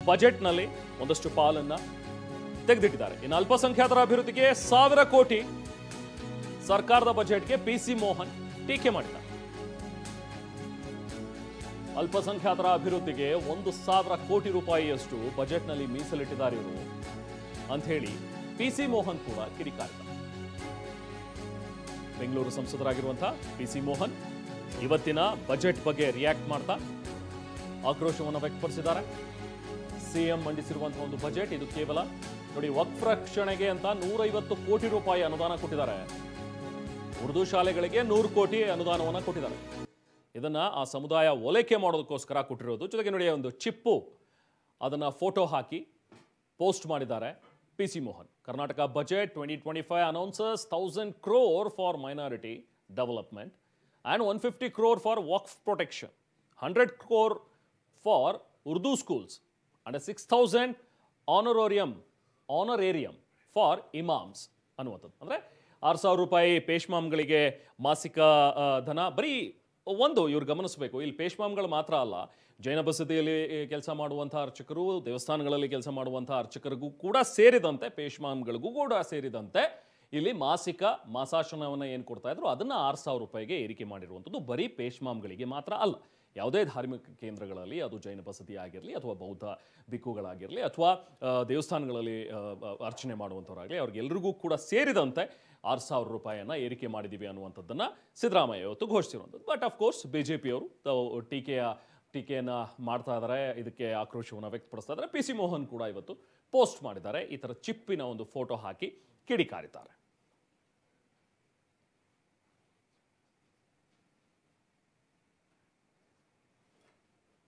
ಬಜೆಟ್ನಲ್ಲಿ ಒಂದಷ್ಟು ಪಾಲನ್ನ ತೆಗೆದಿಟ್ಟಿದ್ದಾರೆ. ಇನ್ನು ಅಲ್ಪಸಂಖ್ಯಾತರ ಅಭಿವೃದ್ಧಿಗೆ 1000 ಕೋಟಿ ಸರ್ಕಾರದ ಬಜೆಟ್ಗೆ ಪಿಸಿ ಮೋಹನ್ ಟೀಕೆ ಮಾಡಿದ್ದಾರೆ. ಅಲ್ಪಸಂಖ್ಯಾತರ ಅಭಿವೃದ್ಧಿಗೆ 1000 ಕೋಟಿ ರೂಪಾಯಿಯಷ್ಟು ಬಜೆಟ್ನಲ್ಲಿ ಮೀಸಲಿಟ್ಟಿದ್ದಾರೆ ಇವರು ಅಂತ ಹೇಳಿ ಪಿಸಿ ಮೋಹನ್ ಕೂಡ ಕಿಡಿಕಾರಿದ್ದಾರೆ. ಬೆಂಗಳೂರು ಸಂಸದರಾಗಿರುವಂತಹ ಪಿಸಿ ಮೋಹನ್ ಇವತ್ತಿನ ಬಜೆಟ್ ಬಗ್ಗೆ ರಿಯಾಕ್ಟ್ ಮಾಡ್ತಾ ಆಕ್ರೋಶವನ್ನು ವ್ಯಕ್ತಪಡಿಸಿದ್ದಾರೆ. ಸಿಎಂ ಮಂಡಿಸಿರುವಂತಹ ಒಂದು ಬಜೆಟ್ ಇದು ಕೇವಲ ನೋಡಿ, ವಕ್ಫ್ ರಕ್ಷಣೆಗೆ ಅಂತ 150 ಕೋಟಿ ರೂಪಾಯಿ ಅನುದಾನ ಕೊಟ್ಟಿದ್ದಾರೆ. ಉರ್ದು ಶಾಲೆಗಳಿಗೆ 100 ಕೋಟಿ ಅನುದಾನವನ್ನು ಕೊಟ್ಟಿದ್ದಾರೆ. ಇದನ್ನ ಆ ಸಮುದಾಯ ಓಲೈಕೆ ಮಾಡೋದಕ್ಕೋಸ್ಕರ ಕೊಟ್ಟಿರೋದು. ಜೊತೆಗೆ ನೋಡಿ, ಒಂದು ಚಿಪ್ಪು ಅದನ್ನ ಫೋಟೋ ಹಾಕಿ ಪೋಸ್ಟ್ ಮಾಡಿದ್ದಾರೆ PC Mohan. Karnataka budget 2025 announces 1000 crore for minority development and 150 crore for waqf protection, 100 crore for Urdu schools and a 6000 honorarium for imams ಅನ್ನುವಂಥದ್ದು. ಅಂದರೆ 6000 ರೂಪಾಯಿ ಪೇಶ್ಮಾಮ್ಗಳಿಗೆ ಮಾಸಿಕ ಧನ. ಬರೀ ಒಂದು ಇವ್ರು ಗಮನಿಸಬೇಕು, ಇಲ್ಲಿ ಪೇಶ್ಮಾಮ್ಗಳು ಮಾತ್ರ ಅಲ್ಲ, ಜೈನ ಬಸದಿಯಲ್ಲಿ ಕೆಲಸ ಮಾಡುವಂಥ ಅರ್ಚಕರು, ದೇವಸ್ಥಾನಗಳಲ್ಲಿ ಕೆಲಸ ಮಾಡುವಂಥ ಅರ್ಚಕರಿಗೂ ಕೂಡ ಸೇರಿದಂತೆ, ಪೇಶ್ಮಾಮ್ಗಳಿಗೂ ಕೂಡ ಸೇರಿದಂತೆ ಇಲ್ಲಿ ಮಾಸಾಶನವನ್ನು ಏನು ಕೊಡ್ತಾ ಇದ್ರು ಅದನ್ನು 6000 ರೂಪಾಯಿಗೆ ಏರಿಕೆ ಮಾಡಿರುವಂಥದ್ದು. ಬರೀ ಪೇಶ್ಮಾಮ್ಗಳಿಗೆ ಮಾತ್ರ ಅಲ್ಲ, ಯಾವುದೇ ಧಾರ್ಮಿಕ ಕೇಂದ್ರಗಳಲ್ಲಿ, ಅದು ಜೈನ ಬಸದಿ ಆಗಿರಲಿ ಅಥವಾ ಬೌದ್ಧ ಭಿಕ್ಕುಗಳಾಗಿರಲಿ ಅಥವಾ ದೇವಸ್ಥಾನಗಳಲ್ಲಿ ಅರ್ಚನೆ ಮಾಡುವಂಥವ್ರಾಗಲಿ, ಅವ್ರಿಗೆಲ್ಲರಿಗೂ ಕೂಡ ಸೇರಿದಂತೆ 6000 ರೂಪಾಯಿಯನ್ನು ಏರಿಕೆ ಮಾಡಿದ್ದೀವಿ ಅನ್ನುವಂಥದ್ದನ್ನು ಸಿದ್ದರಾಮಯ್ಯ ಇವತ್ತು ಘೋಷಿಸಿರುವಂಥದ್ದು. ಬಟ್ ಅಫ್ಕೋರ್ಸ್ ಬಿಜೆಪಿಯವರು ಟೀಕೆಯನ್ನು ಮಾಡ್ತಾ ಇದ್ದಾರೆ, ಇದಕ್ಕೆ ಆಕ್ರೋಶವನ್ನು ವ್ಯಕ್ತಪಡಿಸ್ತಾ ಇದ್ದಾರೆ. ಪಿಸಿ ಮೋಹನ್ ಕೂಡ ಇವತ್ತು ಪೋಸ್ಟ್ ಮಾಡಿದ್ದಾರೆ, ಈ ಥರ ಚಿಪ್ಪಿನ ಒಂದು ಫೋಟೋ ಹಾಕಿ ಕಿಡಿಕಾರಿದ್ದಾರೆ.